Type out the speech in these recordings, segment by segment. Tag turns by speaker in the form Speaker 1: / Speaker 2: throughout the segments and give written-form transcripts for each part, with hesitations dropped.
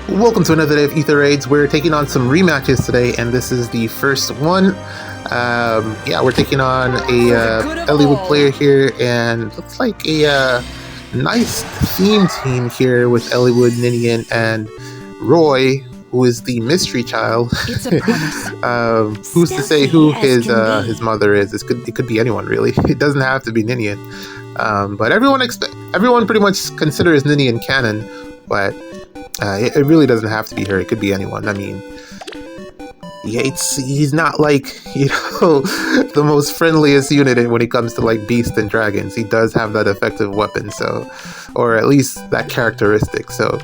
Speaker 1: Welcome to another day of Ether Raids. We're taking on some rematches today, and this is the first one. Yeah, we're taking on a Elliewood player here, and looks like a nice theme team here with Elliewood, Ninian, and Roy, who is the mystery child.
Speaker 2: It's a promise.
Speaker 1: Who's to say who his mother is? It could be anyone, really. It doesn't have to be Ninian. But everyone pretty much considers Ninian canon, but it really doesn't have to be her. It could be anyone. I mean, yeah, he's not like, the most friendliest unit when it comes to like beasts and dragons. He does have that effective weapon, so, or at least that characteristic. So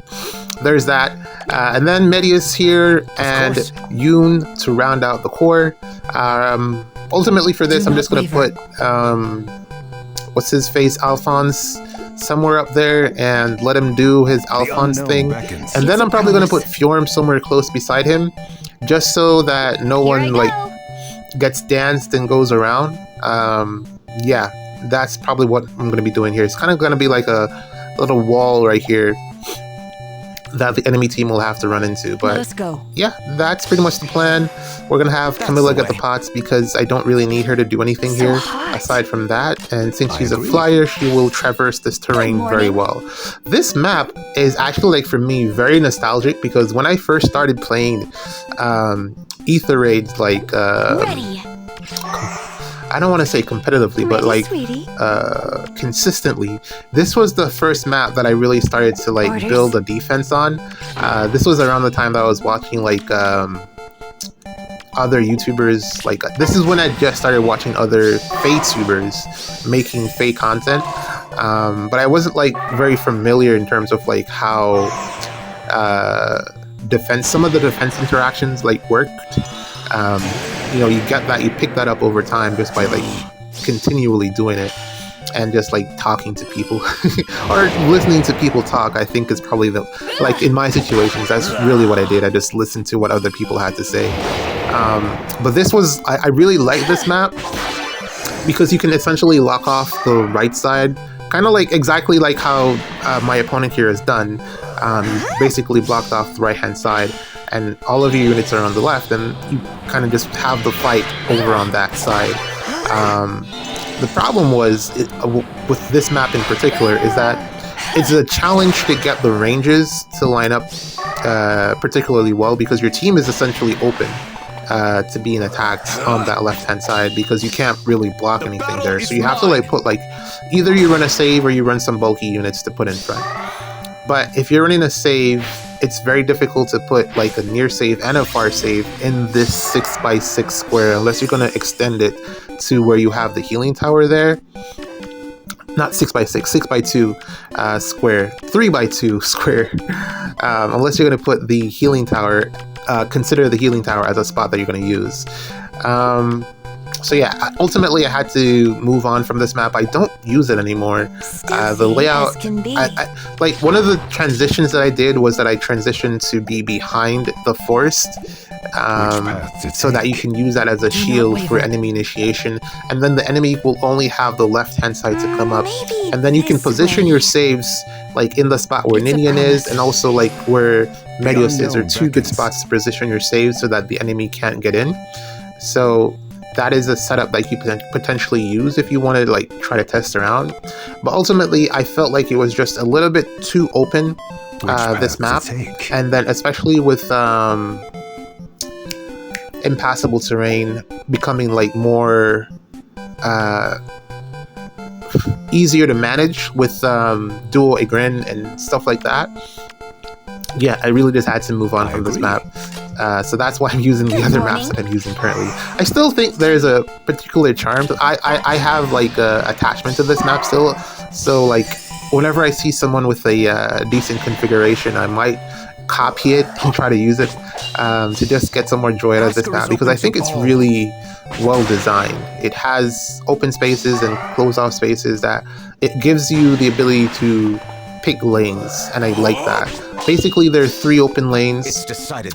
Speaker 1: there's that. And then Medius here and Yoon to round out the core. Ultimately for this, I'm just going to put, what's his face, Alphonse, somewhere up there and let him do his Alphonse thing. And then I'm probably going to put Fjorm somewhere close beside him, just so that no one like gets danced and goes around. Yeah, that's probably what I'm going to be doing here. It's kind of going to be like a little wall right here that the enemy team will have to run into. But
Speaker 2: let's go.
Speaker 1: Yeah, that's pretty much the plan. We're gonna have Camilla get the pots because I don't really need her to do anything here aside from that. And since she's a flyer, she will traverse this terrain very well. This map is actually, like, for me, very nostalgic because when I first started playing Ether Raids, like I don't want to say competitively, but like consistently, this was the first map that I really started to like build a defense on. This was around the time that I was watching like other YouTubers. Like, this is when I just started watching other Fae-tubers making Fae content, but I wasn't like very familiar in terms of like how some of the defense interactions like worked. You get that, you pick that up over time just by like continually doing it and just like talking to people or listening to people talk. I think is probably like in my situations, that's really what I did. I just listened to what other people had to say. But this was, I really like this map because you can essentially lock off the right side, kind of like exactly like how my opponent here has done. Basically blocked off the right hand side, and all of your units are on the left, and you kind of just have the fight over on that side. The problem was, with this map in particular, is that it's a challenge to get the ranges to line up particularly well, because your team is essentially open to being attacked on that left-hand side, because you can't really block anything there. So you have to like put like, either you run a save or you run some bulky units to put in front. But if you're running a save, it's very difficult to put like a near save and a far save in this 6x6 square, unless you're going to extend it to where you have the healing tower there. Not 6x6, 6x2 square, 3x2 square. Unless you're going to put the healing tower, consider the healing tower as a spot that you're going to use. So yeah, ultimately I had to move on from this map. I don't use it anymore. The layout, like one of the transitions that I did was that I transitioned to be behind the forest, so that you can use that as a shield for enemy initiation, and then the enemy will only have the left hand side to come up, and then you can position your saves like in the spot where Ninian is, and also like where Medios is, are two good spots to position your saves so that the enemy can't get in. So that is a setup that you can potentially use if you want to like try to test around. But ultimately, I felt like it was just a little bit too open, this map. And then especially with impassable terrain becoming like more easier to manage with dual Igrin and stuff like that. Yeah, I really just had to move on from this map. So that's why I'm using the other maps that I'm using currently. I still think there's a particular charm. I have like a attachment to this map still. So like whenever I see someone with a decent configuration, I might copy it and try to use it to just get some more joy out of this map, because I think it's really well designed. It has open spaces and closed off spaces that it gives you the ability to pick lanes, and I like that. Basically, there are 3 open lanes,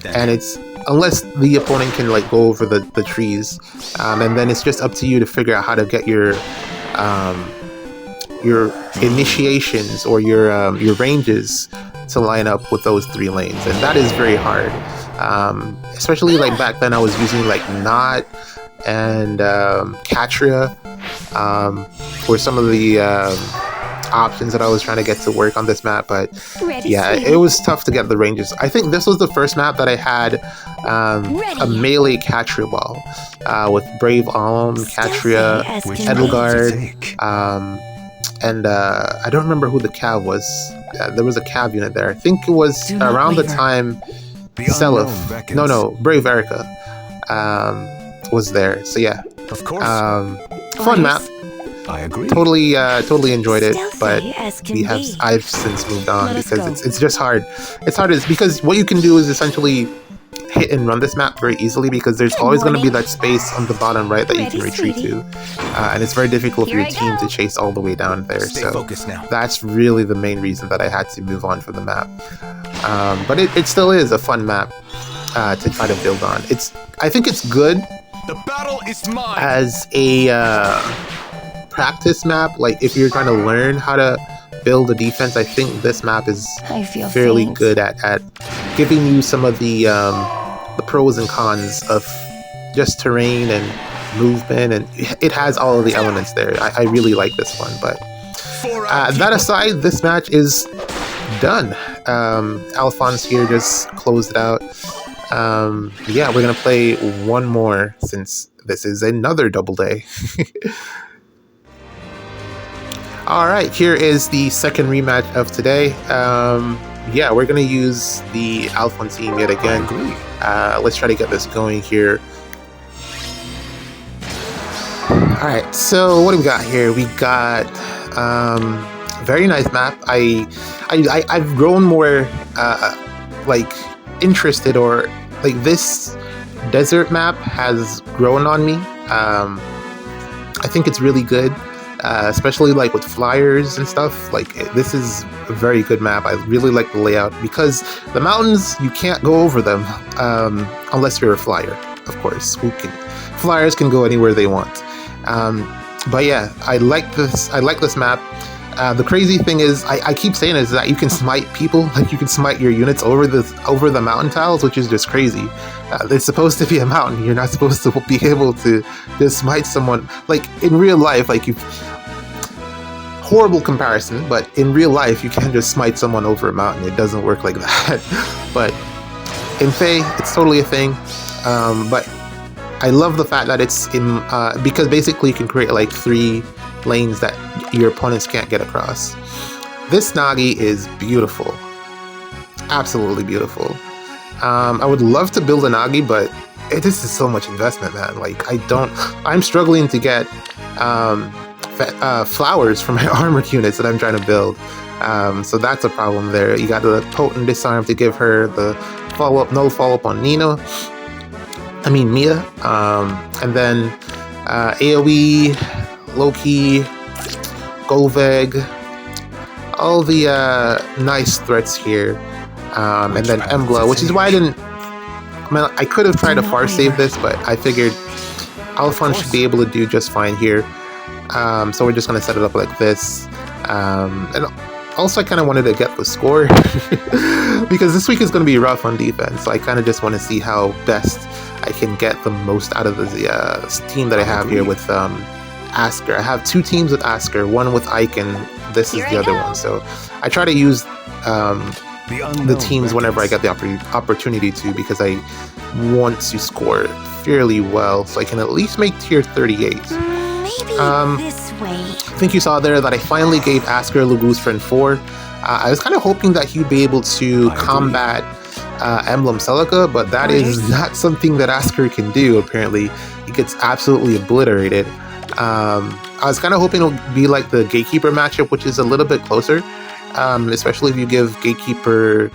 Speaker 1: and it's, unless the opponent can like go over the trees, and then it's just up to you to figure out how to get your initiations or your ranges to line up with those 3 lanes, and that is very hard. Especially like back then I was using like Not and Catria for some of the options that I was trying to get to work on this map, but yeah, it was tough to get the ranges. I think this was the first map that I had a melee Catria ball with Brave Alm, Catria, Edelgard, and I don't remember who the Cav was. There was a Cav unit there. I think it was around the time Seliph. No, Brave Erica was there. So yeah,
Speaker 3: of course.
Speaker 1: Fun map.
Speaker 3: I agree.
Speaker 1: Totally enjoyed it, but I've since moved on because it's just hard. It's hard because what you can do is essentially hit and run this map very easily because there's always going to be that space on the bottom right that you can retreat to, and it's very difficult for your team to chase all the way down there. So that's really the main reason that I had to move on from the map. But it still is a fun map to try to build on. I think it's good as a practice map. Like if you're trying to learn how to build a defense, I think this map is fairly good at giving you some of the pros and cons of just terrain and movement, and it has all of the elements there. I really like this one, but that aside, this match is done. Alphonse here just closed it out. Yeah, we're gonna play one more since this is another double day. All right, here is the second rematch of today. Yeah, we're gonna use the Alphonse team yet again. Let's try to get this going here. All right, so what do we got here? We got very nice map. I've grown more like interested, or like this desert map has grown on me. I think it's really good. Especially like with flyers and stuff. Like this is a very good map. I really like the layout because the mountains, you can't go over them unless you're a flyer, of course. Flyers can go anywhere they want. But yeah, I like this map. The crazy thing is, I keep saying is that you can smite people, like you can smite your units over the mountain tiles, which is just crazy. It's supposed to be a mountain. You're not supposed to be able to just smite someone. Like in real life, like horrible comparison, but in real life, you can't just smite someone over a mountain. It doesn't work like that. But in Fae, it's totally a thing. But I love the fact that it's in because basically you can create like 3 lanes that your opponents can't get across. This Nagi is beautiful, absolutely beautiful. I would love to build a Nagi, but this is so much investment, man. Like I'm struggling to get flowers for my armored units that I'm trying to build. So that's a problem there. You got the potent disarm to give her the null follow-up on Mia. And then AoE, Loki, Golveg, all the nice threats here, and then Embla, which is why I could have tried to far save this, but I figured Alphonse should be able to do just fine here. So we're just going to set it up like this, and also I kind of wanted to get the score because this week is going to be rough on defense, so I kind of just want to see how best I can get the most out of the team that I have here with Asker. I have 2 teams with Asker, one with Ike, and this is the other one. So I try to use the teams whenever I get the opportunity to, because I want to score fairly well so I can at least make tier 38.
Speaker 2: This way.
Speaker 1: I think you saw there that I finally gave Asker Lugu's friend 4. I was kind of hoping that he'd be able to combat Emblem Celica, but that is not something that Asker can do, apparently. He gets absolutely obliterated. I was kind of hoping it would be like the Gatekeeper matchup, which is a little bit closer, especially if you give Gatekeeper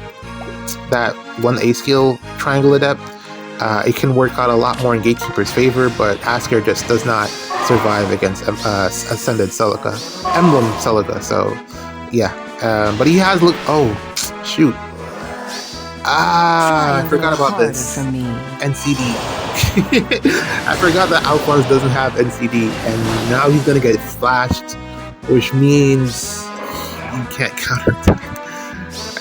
Speaker 1: that 1 A skill Triangle Adept. It can work out a lot more in Gatekeeper's favor, but Asker just does not survive against Ascended Celica, Emblem Celica, so yeah. But he has oh, shoot. I forgot about this. NCD. I forgot that Alphonse doesn't have NCD, and now he's gonna get flashed, which means you can't counterattack.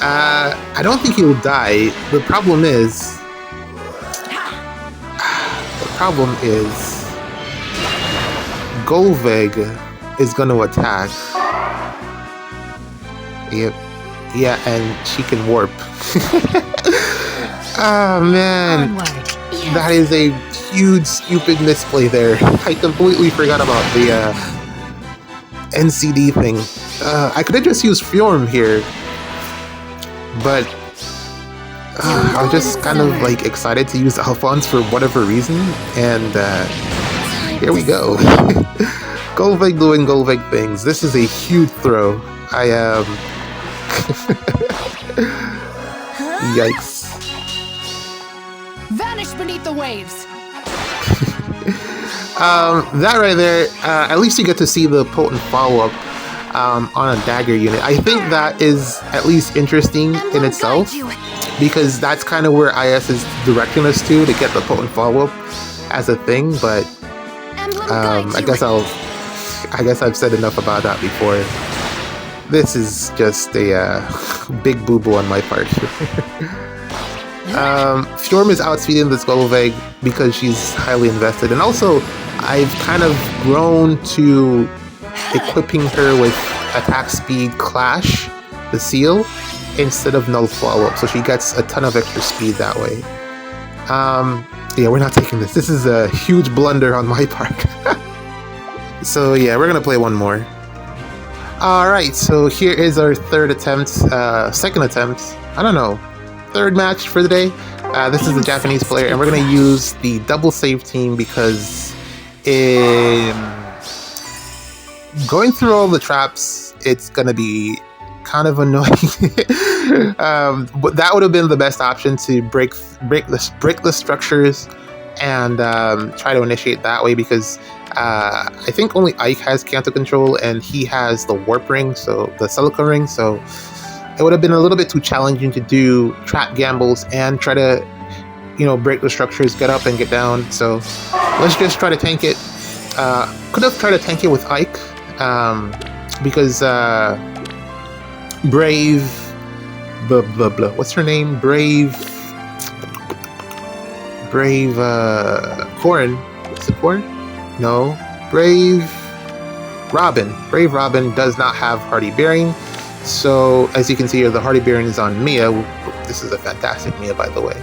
Speaker 1: I don't think he'll die. The problem is Golveg is going to attack. Yep. Yeah, and she can warp. Oh man,
Speaker 2: Yes.
Speaker 1: that is a huge stupid misplay there. I completely forgot about the NCD thing. I could have just used Fjorm here, but I was just kind of like excited to use Alphonse for whatever reason, and here we go. Golveg doing Golveg things. This is a huge throw. I Yikes.
Speaker 3: Vanish beneath the waves.
Speaker 1: That right there, at least you get to see the potent follow-up on a dagger unit. I think that is at least interesting in itself, because that's kind of where IS is directing us to get the potent follow-up as a thing, but I guess I've said enough about that before. This is just a big boo-boo on my part. Fjorm is outspeeding this Golveg because she's highly invested, and also I've kind of grown to equipping her with attack speed Clash, the seal, instead of null follow-up, so she gets a ton of extra speed that way. Yeah, we're not taking this. This is a huge blunder on my part. So yeah, we're gonna play one more. Alright, so here is our second attempt, I don't know, third match for the day. This is the Japanese player, and we're going to use the double save team because in going through all the traps, it's going to be kind of annoying. But that would have been the best option, to break the structures and try to initiate that way, because I think only Ike has Kanto control, and he has the warp ring, so the Celica ring, so it would have been a little bit too challenging to do trap gambles and try to, break the structures, get up and get down. So let's just try to tank it. Could have tried to tank it with Ike, because Brave, what's her name? Brave, Corrin. Is it Corrin? No. Brave Robin does not have Hardy Bearing. So, as you can see here, the Hardy Bearing is on Mia. This is a fantastic Mia, by the way.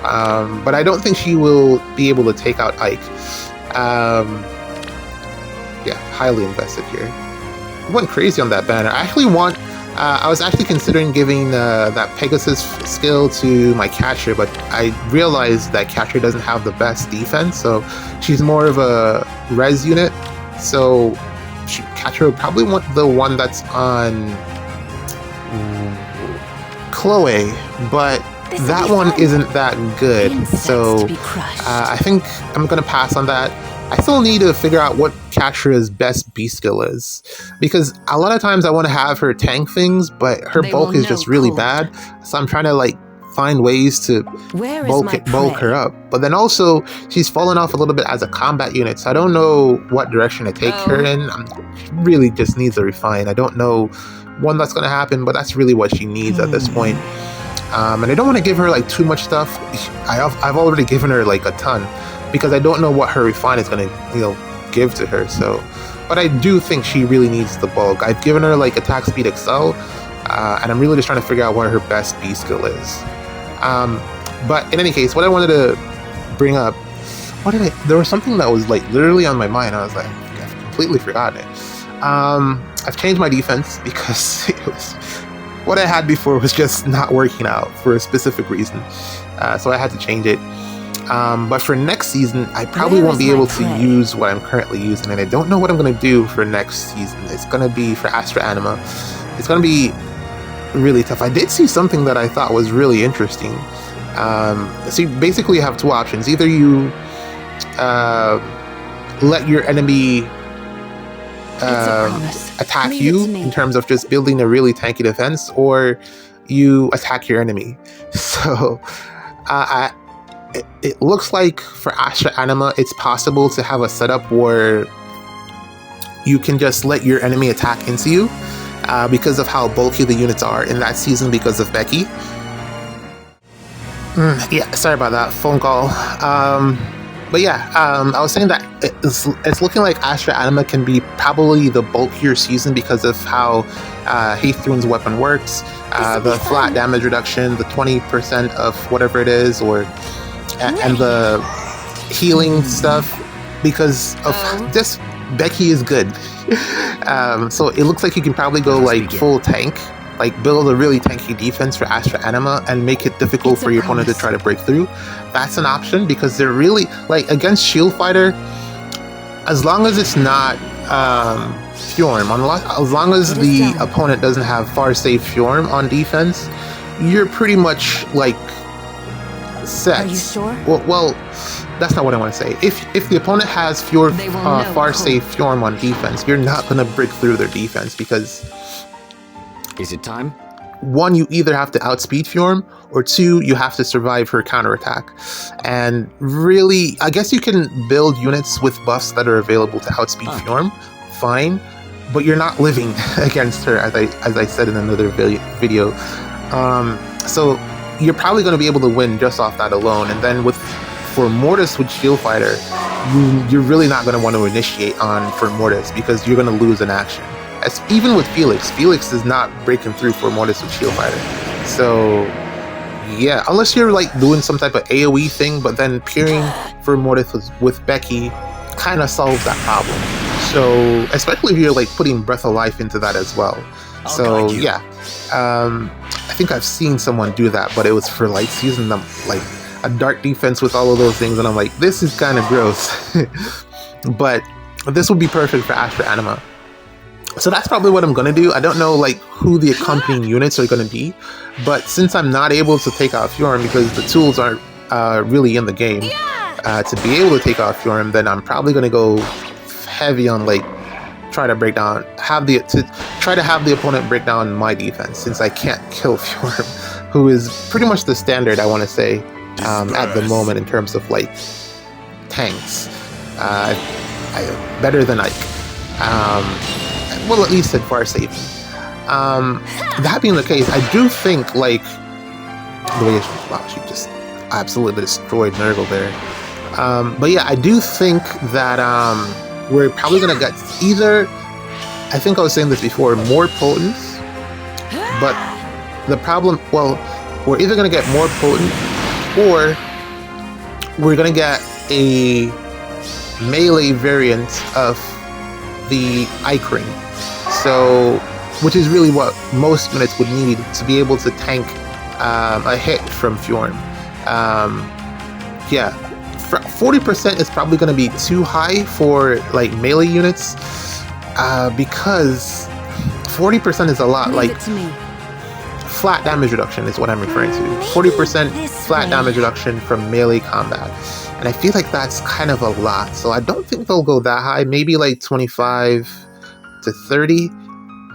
Speaker 1: But I don't think she will be able to take out Ike. Yeah, highly invested here. I went crazy on that banner. I was actually considering giving that Pegasus skill to my catcher, but I realized that catcher doesn't have the best defense, so she's more of a res unit. So catcher would probably want the one that's on Chloe, but that one isn't that good. So I think I'm gonna pass on that. I still need to figure out what Katra's best B skill is, because a lot of times I want to have her tank things, but her bulk is just really bad. So I'm trying to find ways to bulk her up. But then also she's fallen off a little bit as a combat unit, so I don't know what direction to take her in. She really just needs to refine. I don't know when that's going to happen, but that's really what she needs at this point. And I don't want to give her too much stuff. I've already given her a ton, because I don't know what her refine is going to give to her. So, but I do think she really needs the bulk. I've given her attack speed excel, and I'm really just trying to figure out what her best B skill is. But in any case, what I wanted to bring up, there was something that was literally on my mind. I was I've completely forgotten it. I've changed my defense because what I had before was just not working out for a specific reason. So I had to change it. But for next season, I probably won't be able to use what I'm currently using, and I don't know what I'm going to do for next season. It's going to be for Astra Anima. It's going to be really tough. I did see something that I thought was really interesting. So you basically have two options. Either you let your enemy attack you in terms of just building a really tanky defense, or you attack your enemy. So it looks like for Astra Anima, it's possible to have a setup where you can just let your enemy attack into you, because of how bulky the units are in that season because of Becky. Yeah, sorry about that phone call. But yeah, I was saying that it's looking like Astra Anima can be probably the bulkier season because of how Hathrune's weapon works, the flat damage reduction, the 20% of whatever it is, and the healing stuff. Because of this, Becky is good. So it looks like you can probably go like full tank, like build a really tanky defense for Astra Anima and make it difficult for your opponent to try to break through. That's an option because they're really, like, against Shield Fighter, as long as it's not Fjorm, as long as the opponent doesn't have far safe Fjorm on defense, you're pretty much like set.
Speaker 2: Are you sure?
Speaker 1: Well, that's not what I want to say. If the opponent has far safe Fjorm on defense, you're not going to break through their defense because...
Speaker 3: Is it time?
Speaker 1: One, you either have to outspeed Fjorm, or two, you have to survive her counterattack. And really, I guess you can build units with buffs that are available to outspeed Fjorm, fine, but you're not living against her, as I said in another video. So you're probably going to be able to win just off that alone. And then for Mortis with Shield Fighter, you're really not going to want to initiate for Mortis because you're going to lose an action. Even with Felix is not breaking through for Mortis with Shield Fighter. So yeah, unless you're like doing some type of AoE thing, but then peering for Mortis with Becky kind of solves that problem. So especially if you're like putting Breath of Life into that as well. So yeah, I think I've seen someone do that, but it was for like season them like a dark defense with all of those things, and I'm like, this is kind of gross. But this would be perfect for Astra Anima. So that's probably what I'm going to do. I don't know like who the accompanying units are going to be, but since I'm not able to take out Fjorm because the tools aren't really in the game to be able to take out Fjorm, then I'm probably going to go heavy on like try to have the opponent break down my defense, since I can't kill Fjorm, who is pretty much the standard, I want to say, at the moment in terms of like tanks. Better than Ike. Well, at least at far safety. That being the case, I do think like the way she just absolutely destroyed Nurgle there. But yeah, I do think that we're probably gonna get either, I think I was saying this before, more potent, but the problem, well, we're either gonna get more potent or we're gonna get a melee variant of the Ike Ring. So, which is really what most units would need to be able to tank a hit from Fjorm. Yeah, 40% is probably going to be too high for like melee units because 40% is a lot. Like flat damage reduction is what I'm referring to. 40% flat damage reduction from melee combat, and I feel like that's kind of a lot. So I don't think they'll go that high. Maybe like 25 to 30.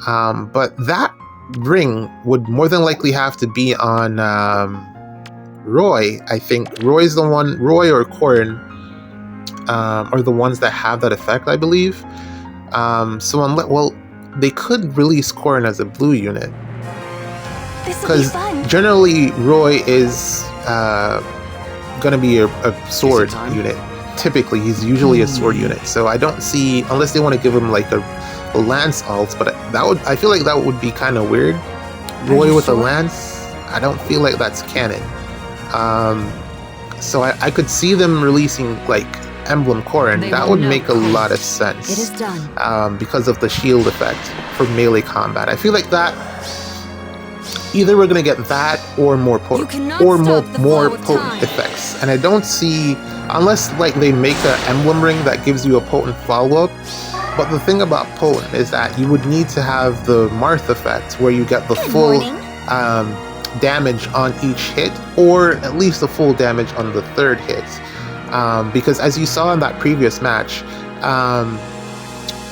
Speaker 1: But that ring would more than likely have to be on Roy. I think Roy or Corrin are the ones that have that effect, I believe. They could release Corrin as a blue unit, because generally Roy is gonna be a sword unit. Typically he's usually a sword unit, so I don't see, unless they want to give him like a lance alt, but I feel like that would be kind of weird. Roy with a lance, I don't feel like that's canon. So I could see them releasing like Emblem Corrin. That would make a lot of sense.
Speaker 2: It is done.
Speaker 1: Because of the shield effect for melee combat. I feel like that either we're gonna get that or more potent effects. And I don't see, unless like they make an emblem ring that gives you a potent follow-up. But the thing about potent is that you would need to have the Marth effect, where you get the full damage on each hit, or at least the full damage on the third hit. Because as you saw in that previous match,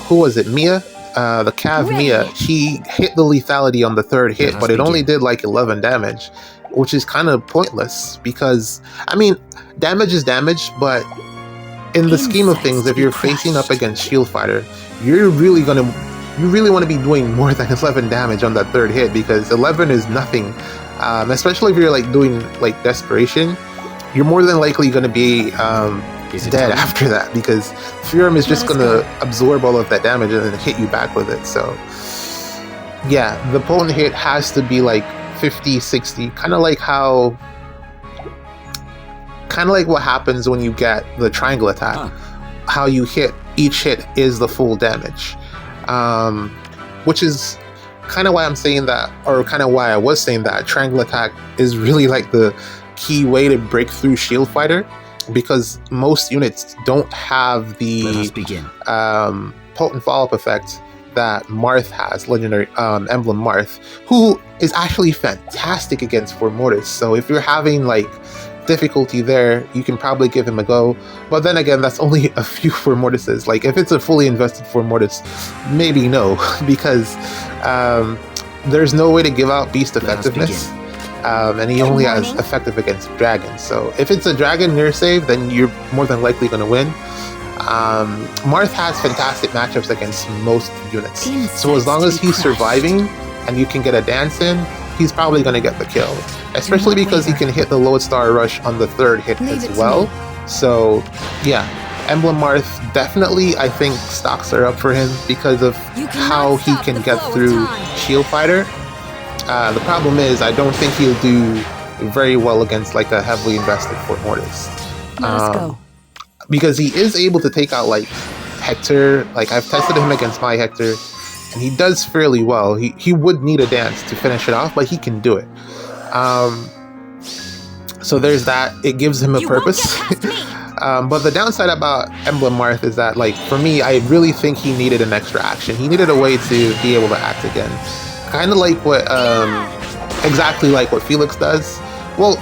Speaker 1: who was it? Mia? The Cav Mia, she hit the lethality on the third hit, but it only did like 11 damage, which is kind of pointless because, I mean, damage is damage, but in the scheme of things, if you're facing up against Shield Fighter, you're really going to you really want to be doing more than 11 damage on that third hit, because 11 is nothing. Especially if you're like doing like desperation, you're more than likely going to be dead after that, because Furum is just going to absorb all of that damage and then hit you back with it. So yeah, the potent hit has to be like 50, 60, kind of like what happens when you get the triangle attack. How you hit, each hit is the full damage, which is kind of why I'm saying that, or kind of why I was saying that triangle attack is really like the key way to break through Shield Fighter, because most units don't have the potent follow-up effect that Marth has, legendary emblem Marth, who is actually fantastic against Four Mortis. So if you're having like difficulty there, you can probably give him a go. But then again, that's only a few Four Mortises. Like if it's a fully invested Four Mortis, maybe no, because there's no way to give out beast effectiveness. And he only has effective against dragons. So if it's a dragon near save, then you're more than likely going to win. Marth has fantastic matchups against most units. So as long as he's surviving and you can get a dance in, he's probably going to get the kill. Especially because he can hit the Lodestar Rush on the third hit as well. So yeah, Emblem Marth definitely, I think stocks are up for him because of how he can get through Shield Fighter. The problem is I don't think he'll do very well against like a heavily invested Fort Mortis. Because he is able to take out like Hector. Like I've tested him against my Hector and he does fairly well. He would need a dance to finish it off, but he can do it. So there's that. It gives him a purpose. But the downside about Emblem Marth is that, like, for me, I really think he needed an extra action. He needed a way to be able to act again. Kind of like what, exactly like what Felix does. Well,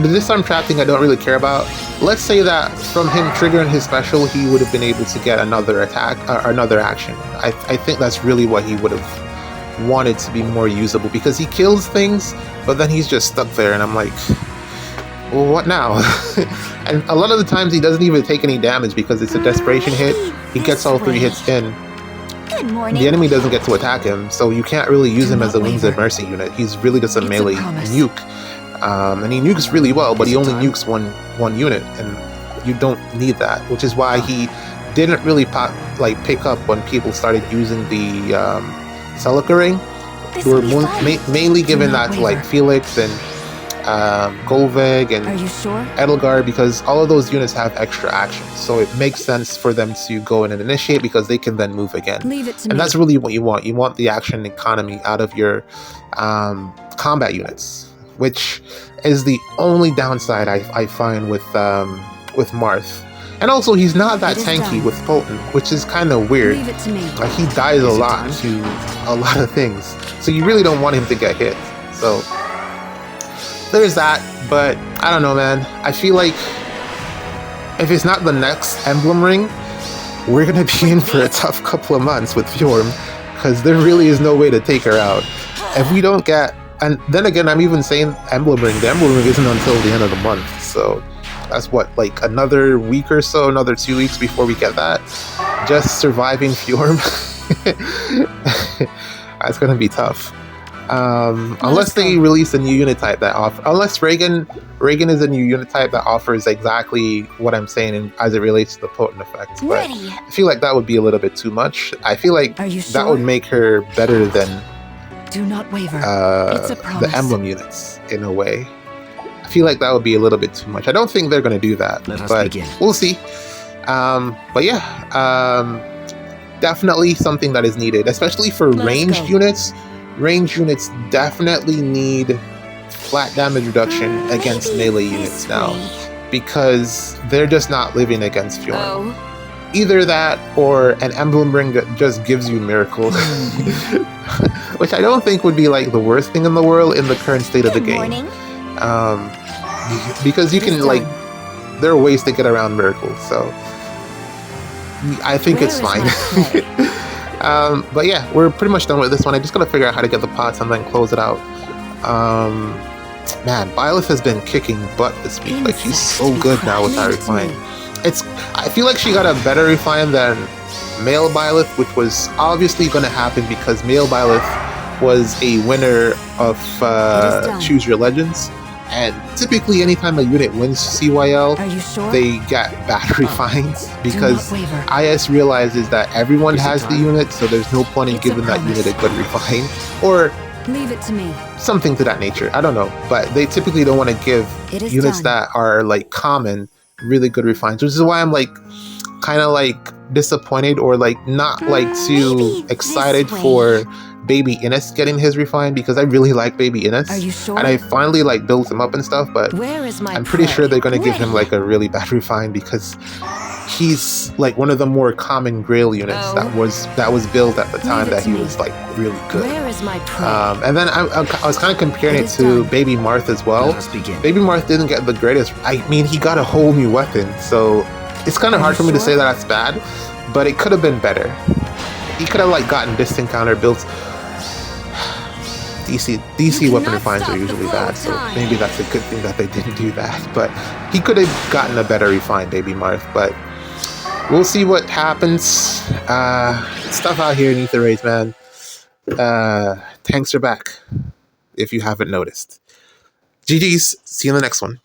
Speaker 1: the disarm trap thing I don't really care about. Let's say that from him triggering his special, he would have been able to get another attack, or another action. I think that's really what he would have wanted to be more usable, because he kills things, but then he's just stuck there, and I'm like, well, what now? And a lot of the times he doesn't even take any damage because it's a desperation hit. He gets all 3 hits in. The enemy doesn't get to attack him, so you can't really use him as a Wings of Mercy unit. He's really just a melee nuke. And he nukes really well, but he only nukes one unit, and you don't need that, which is why he didn't really pick up when people started using the Celica Ring. They were mainly given that to like Felix and Golveg and Edelgard, because all of those units have extra actions, so it makes sense for them to go in and initiate because they can then move again. And that's really what you want. You want the action economy out of your combat units, which is the only downside I find with Marth. And also, he's not that tanky with Potent, which is kind of weird. Like, he dies a lot to a lot of things, so you really don't want him to get hit. So there's that, but I don't know, man. I feel like if it's not the next Emblem Ring, we're gonna be in for a tough couple of months with Fjorm, because there really is no way to take her out. If we don't get, and then again, I'm even saying Emblem Ring. The Emblem Ring isn't until the end of the month, so that's what, like another week or so, another 2 weeks before we get that. Just surviving Fjorm, that's gonna be tough. Unless they release a new unit type that unless Reagan is a new unit type that offers exactly what I'm saying as it relates to the potent effect. But I feel like that would be a little bit too much. I feel like that would make her better than
Speaker 2: Do not waver. It's a promise.
Speaker 1: The emblem units in a way. I feel like that would be a little bit too much. I don't think they're going to do that, but we'll see. But yeah, definitely something that is needed, especially for ranged units. Ranged units definitely need flat damage reduction against melee units now, because they're just not living against Fjorm. Either that or an emblem ring that just gives you miracles, which I don't think would be like the worst thing in the world in the current state of the game. Because you can like, there are ways to get around miracles, so I think it's fine. But yeah, we're pretty much done with this one. I just gotta figure out how to get the pots and then close it out. Man, Byleth has been kicking butt this week. Like, she's so good now with that refine. I feel like she got a better refine than male Byleth, which was obviously going to happen because male Byleth was a winner of Choose Your Legends. And typically, anytime a unit wins CYL, they get battery fines because IS realizes that everyone has the unit, so there's no point in giving that unit a good refine or
Speaker 2: leave it to me.
Speaker 1: Something to that nature. I don't know, but they typically don't want to give units that are like common really good refines, which is why I'm like kind of like disappointed or like not like too excited for Baby Innes getting his refine, because I really like Baby Innes.
Speaker 2: Are you sure?
Speaker 1: And I finally like built him up and stuff, but I'm pretty sure they're going to give him like a really bad refine because he's like one of the more common Grail units that was built at the time that he was like really good.
Speaker 2: Where is my prey?
Speaker 1: And then I was kind of comparing it to Baby Marth as well. Baby Marth didn't get the greatest. I mean, he got a whole new weapon, so it's kind of hard for me to say that that's bad, but it could have been better. He could have like gotten distant counter builds. DC weapon refines are usually bad, so maybe that's a good thing that they didn't do that. But he could have gotten a better refine, Baby Marth. But we'll see what happens. Stuff out here in Ether Raids, man. Tanks are back, if you haven't noticed. GG's. See you in the next one.